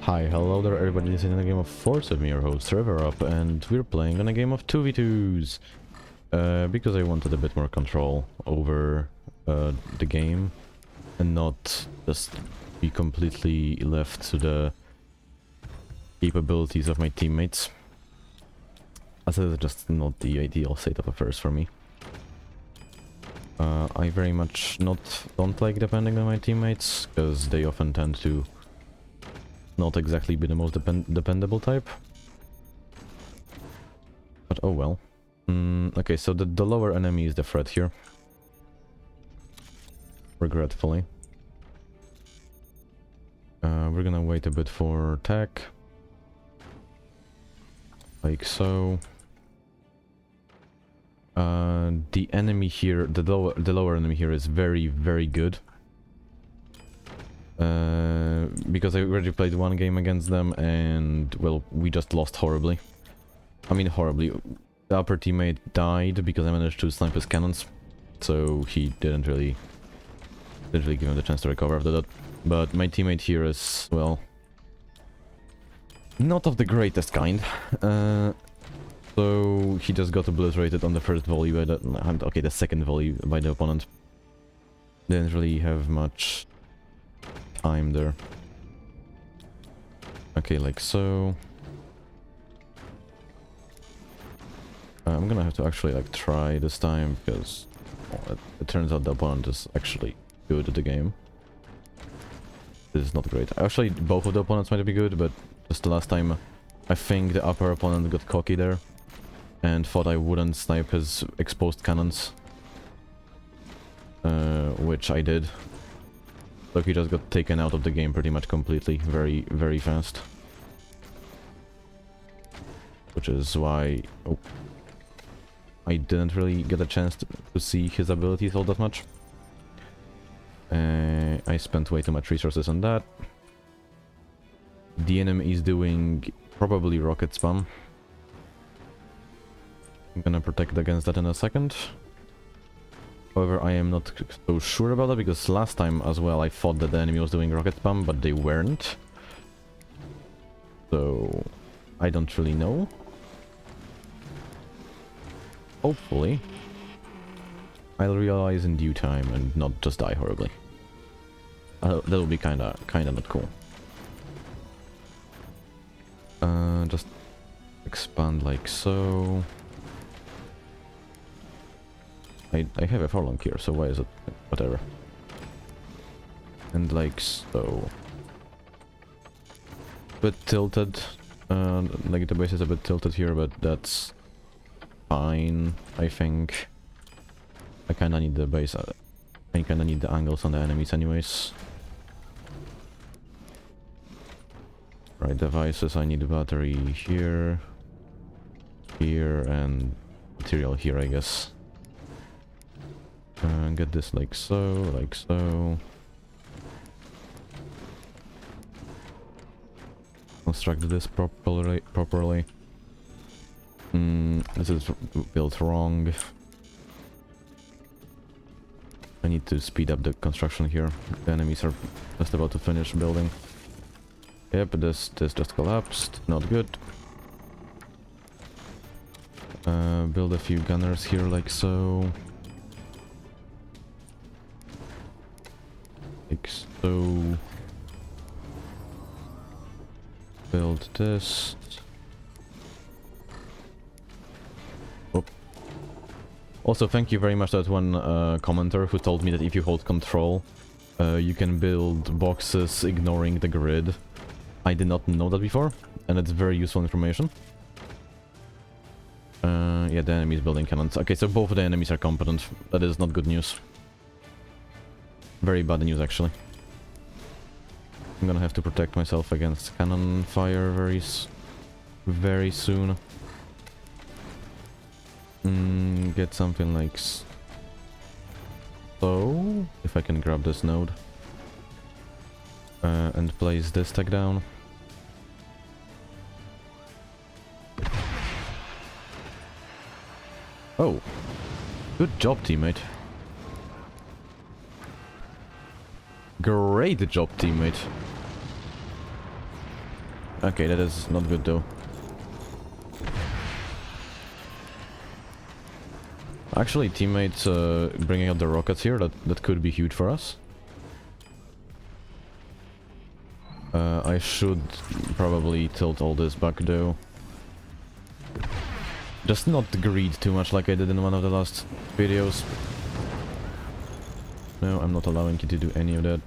Hi, hello there everybody, this is a game of Force with me, your host Trevor Up, and we're playing on a game of 2v2s. Because I wanted a bit more control over the game and not just be completely left to the capabilities of my teammates. As it is just not the ideal state of affairs for me. I very much don't like depending on my teammates, because they often tend to not exactly be the most dependable type. But oh well. Okay, so the lower enemy is the threat here. Regretfully. We're gonna wait a bit for attack. Like so. The enemy here, the lower enemy here is very, very good. Because I already played one game against them and, well, we just lost horribly. I mean horribly. The upper teammate died because I managed to snipe his cannons. So he didn't really give him the chance to recover after that. But my teammate here is, well, not of the greatest kind. So he just got obliterated on the first volley by the second volley by the opponent. Didn't really have much time there. Okay, like so. I'm gonna have to actually like try this time because it turns out the opponent is actually good at the game. This is not great. Actually, both of the opponents might be good, but just the last time I think the upper opponent got cocky there and thought I wouldn't snipe his exposed cannons, which I did. So he just got taken out of the game pretty much completely, very, very fast. Which is why I didn't really get a chance to see his abilities all that much. I spent way too much resources on that. The enemy is doing probably rocket spam. I'm gonna protect against that in a second. However, I am not so sure about that because last time as well I thought that the enemy was doing rocket spam, but they weren't. So I don't really know. Hopefully I'll realize in due time and not just die horribly. That would be kinda not cool. Just expand like so. I have a forlong here, so why is it whatever? And like so. Bit tilted. Like the base is a bit tilted here, but that's fine, I think. I kinda need the base. I kinda need the angles on the enemies anyways. Right, devices, I need a battery here. Here, and material here, I guess. Get this like so, like so. Construct this properly. This is built wrong. I need to speed up the construction here. The enemies are just about to finish building. Yep, this just collapsed. Not good. Build a few gunners here like so. Like so. Build this. Oh. Also, thank you very much to that one commenter who told me that if you hold control, you can build boxes ignoring the grid. I did not know that before, and it's very useful information. Yeah, the enemy is building cannons. Okay, so both of the enemies are competent. That is not good news. Very bad news, actually. I'm gonna have to protect myself against cannon fire very soon. Get something like so, if I can grab this node. And place this tech down. Oh, good job, teammate. Great job, teammate. Okay, that is not good though. Actually, teammates bringing up the rockets here, that could be huge for us. I should probably tilt all this back though. Just not greed too much like I did in one of the last videos. No, I'm not allowing you to do any of that.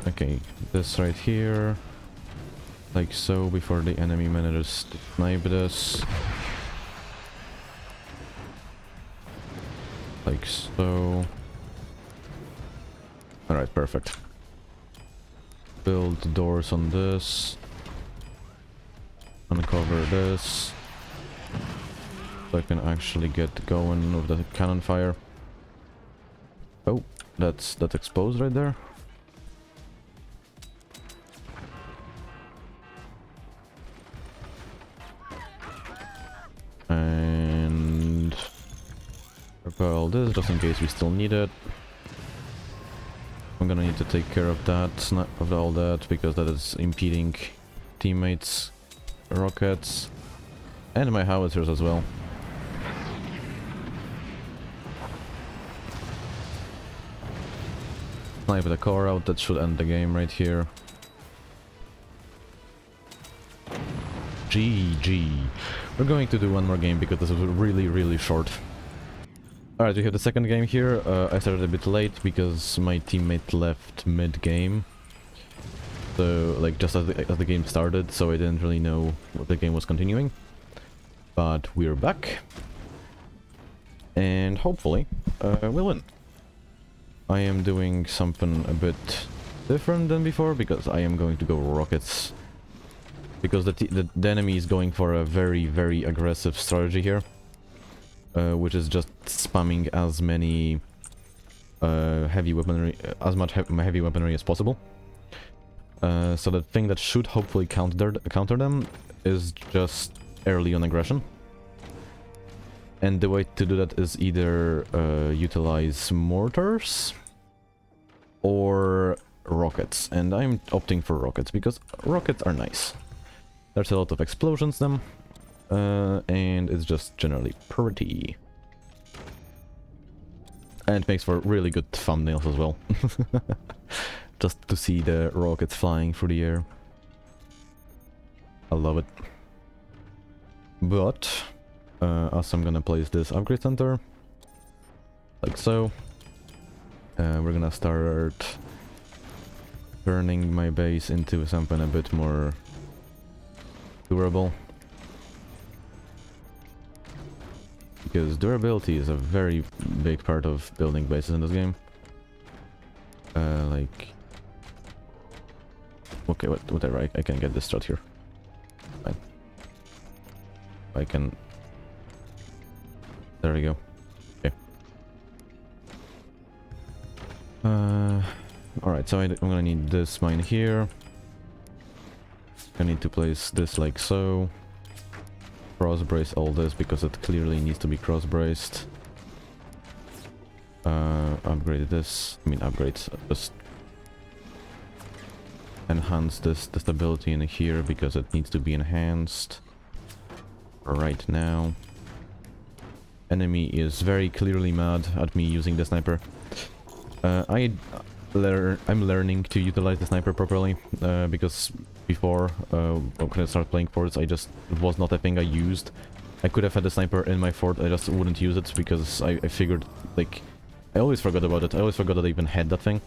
Okay, this right here. Like so, before the enemy manages to snipe this. Like so. Alright, perfect. Build doors on this. Uncover this. So I can actually get going with the cannon fire. Oh, that's exposed right there. And repel this just in case we still need it. I'm gonna need to take care of that, of all that, because that is impeding teammates' rockets and my howitzers as well. Snipe the core out, that should end the game right here. GG. We're going to do one more game because this was really short. Alright, we have the second game here. I started a bit late because my teammate left mid-game. So, like, just as the game started, so I didn't really know what the game was continuing. But we're back. And hopefully, we'll win. I am doing something a bit different than before because I am going to go rockets. Because the enemy is going for a very aggressive strategy here. Which is just spamming as many heavy weaponry, as much heavy weaponry as possible. So the thing that should hopefully counter them is just early on aggression. And the way to do that is either utilize mortars or rockets. And I'm opting for rockets because rockets are nice. There's a lot of explosions them. And it's just generally pretty. And it makes for really good thumbnails as well. Just to see the rockets flying through the air. I love it. But, as I'm gonna place this upgrade center, like so, we're gonna start turning my base into something a bit more durable. Because durability is a very big part of building bases in this game. Like... Okay, whatever, I can get this strat here. Fine. I can... There we go. Okay. Alright, so I'm gonna need this mine here. I need to place this like so. Cross-brace all this because it clearly needs to be cross-braced. Upgrade this. I mean upgrade. Just enhance the stability in here because it needs to be enhanced. Right now. Enemy is very clearly mad at me using the sniper. I'm learning to utilize the sniper properly because before when I started playing forts, it was not a thing I used. I could have had the sniper in my fort, I just wouldn't use it because I figured, like, I always forgot about it. I always forgot that I even had that thing.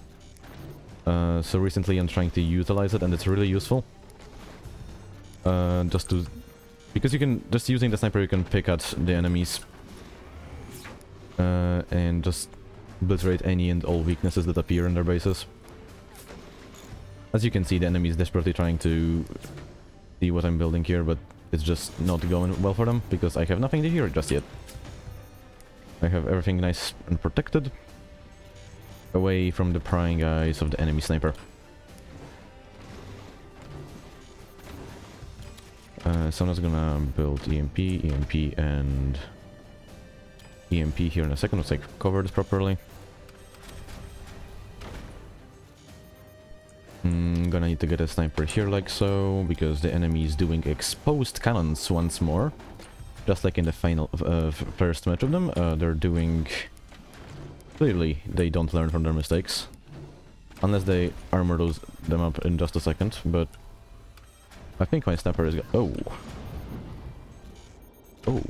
So recently I'm trying to utilize it and it's really useful. Because you can, just using the sniper you can pick at the enemies. And just obliterate any and all weaknesses that appear in their bases. As you can see, the enemy is desperately trying to see what I'm building here, but it's just not going well for them, because I have nothing to hear just yet. I have everything nice and protected, away from the prying eyes of the enemy sniper. So I'm just gonna build EMP, and EMP here in a second, once I cover this properly. I'm gonna gonna need to get a sniper here like so, because the enemy is doing exposed cannons once more. Just like in the final first match of them, they're doing... Clearly, they don't learn from their mistakes. Unless they armor them up in just a second, but... I think my sniper is... Oh. Oh.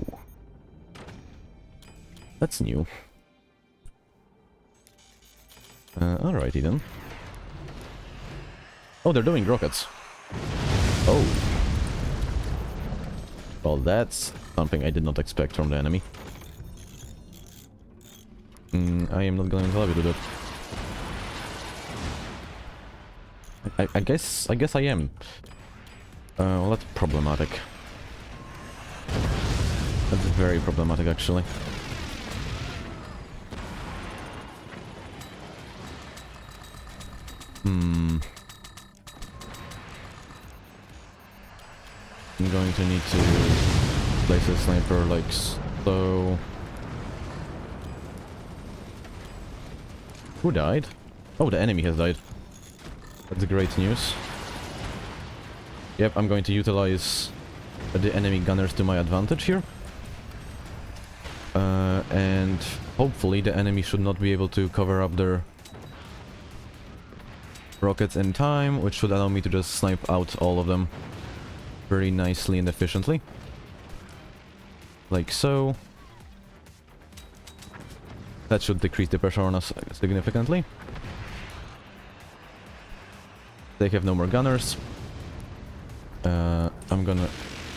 That's new. Alrighty then. Oh, they're doing rockets. Oh. Well, that's something I did not expect from the enemy. I am not going to allow you to do that. I guess I am. Well, that's problematic. That's very problematic, actually. I'm going to need to place a sniper like so. Who died? Oh, the enemy has died. That's great news. Yep, I'm going to utilize the enemy gunners to my advantage here. And hopefully the enemy should not be able to cover up their rockets in time, which should allow me to just snipe out all of them very nicely and efficiently. Like so. That should decrease the pressure on us significantly. They have no more gunners. I'm gonna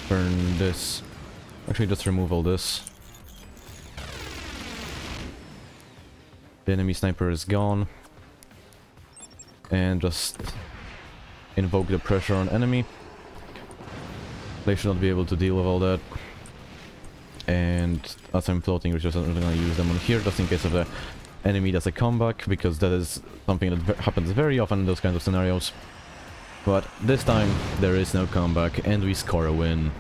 burn this. Actually, just remove all this. The enemy sniper is gone. And just invoke the pressure on enemy. They should not be able to deal with all that. And as I'm floating, we're just gonna use them on here just in case of the enemy does a comeback, because that is something that happens very often in those kinds of scenarios. But this time there is no comeback and we score a win.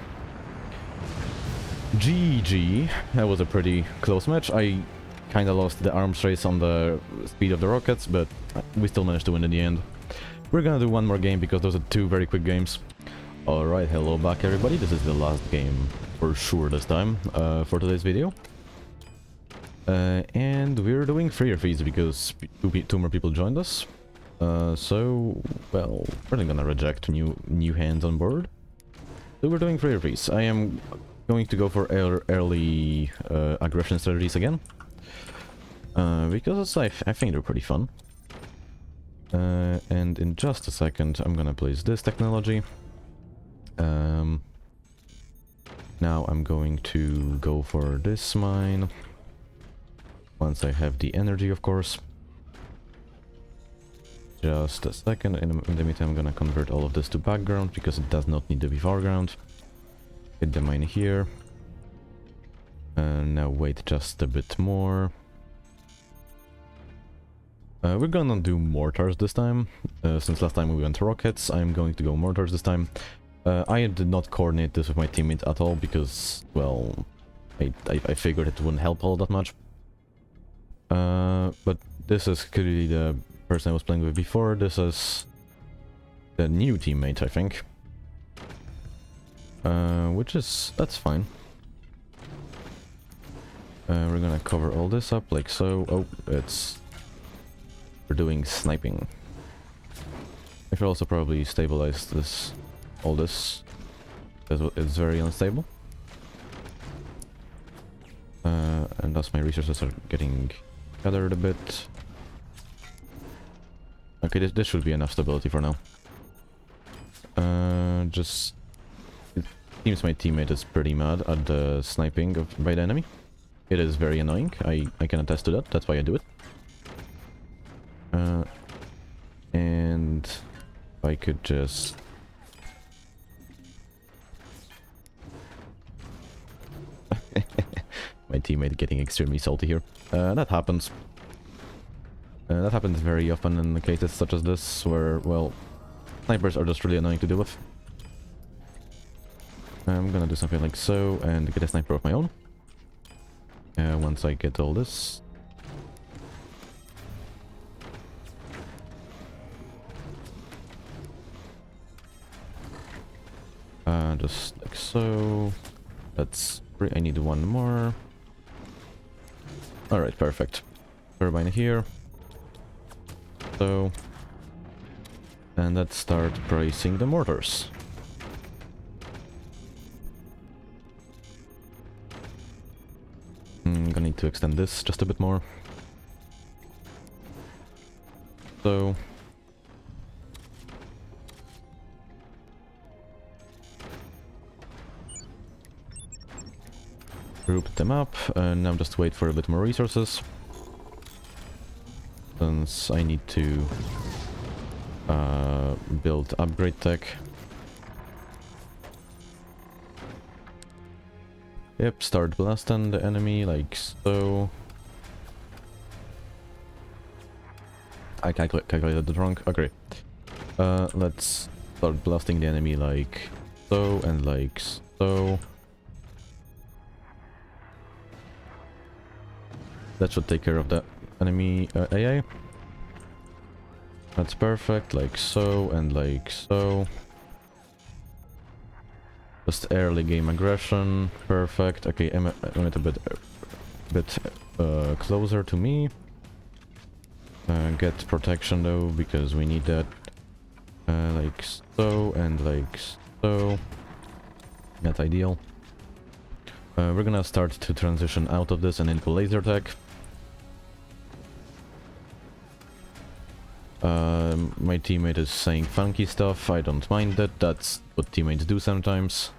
GG. That was a pretty close match. I kinda lost the arms race on the speed of the rockets, but we still managed to win in the end. We're gonna do one more game because those are two very quick games. Alright, hello back everybody. This is the last game for sure this time for today's video. And we're doing freer fees because two more people joined us. So, well, we're not gonna reject new hands on board. So we're doing freer fees. I am going to go for early aggression strategies again. Because I think they're pretty fun. And in just a second, I'm gonna place this technology. Now I'm going to go for this mine. Once I have the energy, of course. Just a second. In the meantime, I'm gonna convert all of this to background because it does not need to be foreground. Hit the mine here. Now wait just a bit more. We're gonna do mortars this time. Since last time we went rockets, I'm going to go mortars this time. I did not coordinate this with my teammate at all because, well, I figured it wouldn't help all that much. But this is clearly the person I was playing with before. This is the new teammate, I think. That's fine. We're gonna cover all this up like so. Oh, we're doing sniping. I should also probably stabilize all this, because it's very unstable. And thus my resources are getting gathered a bit. Okay, this should be enough stability for now. It seems my teammate is pretty mad at the sniping by the enemy. It is very annoying. I can attest to that. That's why I do it. And if I could just... My teammate getting extremely salty here. That happens. That happens very often in cases such as this, where, well, snipers are just really annoying to deal with. I'm gonna do something like so, and get a sniper of my own. Once I get all this. Just like so. That's three. I need one more. Alright, perfect. Turbine here. So. And let's start bracing the mortars. I'm gonna need to extend this just a bit more. So. Group them up, and now just wait for a bit more resources. Since I need to build upgrade tech. Yep, start blasting the enemy like so. I calculated it wrong. Okay. Let's start blasting the enemy like so and like so. That should take care of that enemy AA. That's perfect, like so and like so. Just early game aggression, perfect. Okay, I'm a bit closer to me. Get protection though, because we need that. Like so and like so. That's ideal. We're gonna start to transition out of this and into laser tech. My teammate is saying funky stuff. I don't mind that. That's what teammates do sometimes.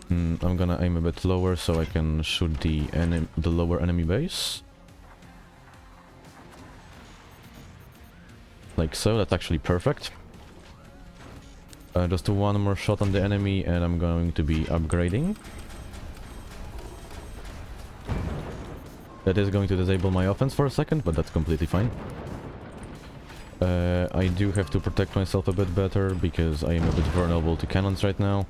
I'm gonna aim a bit lower so I can shoot the lower enemy base. Like so. That's actually perfect. Just one more shot on the enemy and I'm going to be upgrading. That is going to disable my offense for a second, but that's completely fine. I do have to protect myself a bit better because I am a bit vulnerable to cannons right now.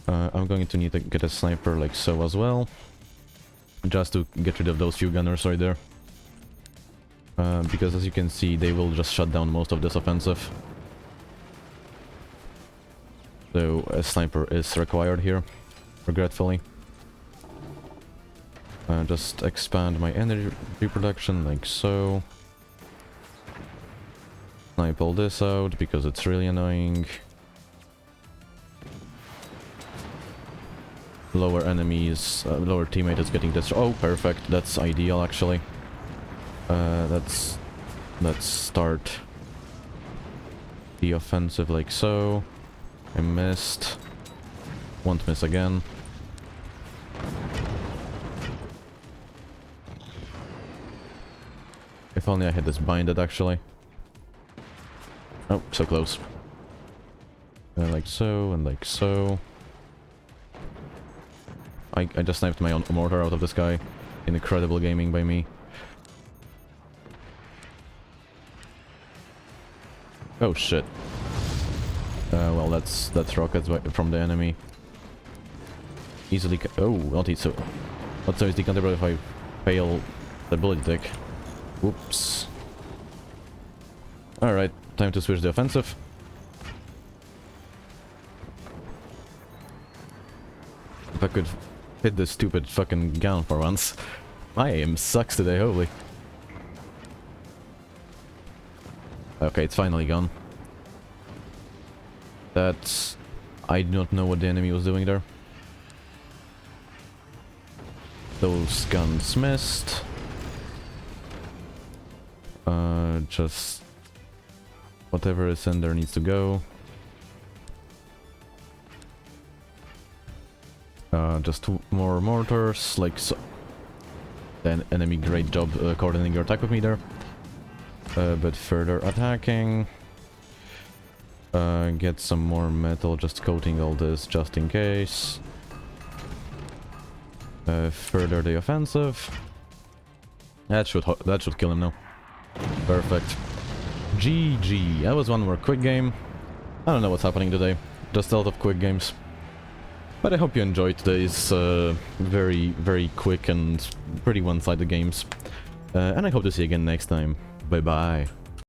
I'm going to need to get a sniper like so as well. Just to get rid of those few gunners right there. Because as you can see, they will just shut down most of this offensive. So a sniper is required here, regretfully. Just expand my energy production like so. Snipe all this out because it's really annoying. Lower enemies, lower teammate is getting destroyed. Oh, perfect. That's ideal, actually. Let's start the offensive like so. I missed. Won't miss again. If only I had this binded, actually. Oh, so close. Like so, and like so. I just sniped my own mortar out of the sky. Incredible gaming by me. Oh shit. Well, that's rockets from the enemy. Easily oh, not easy. Not so easily counterable if I fail the ability deck. Whoops. Alright, time to switch the offensive. If I could hit this stupid fucking gun for once. My aim sucks today, holy. Okay, it's finally gone. That's... I do not know what the enemy was doing there. Those guns missed. Just... whatever is in there needs to go. Just two more mortars, like so. The enemy, great job coordinating your attack with me there. But further attacking. Get some more metal, just coating all this just in case. Further the offensive. That should kill him now. Perfect. GG. That was one more quick game. I don't know what's happening today. Just a lot of quick games. But I hope you enjoyed today's very, very quick and pretty one-sided games. And I hope to see you again next time. Bye bye.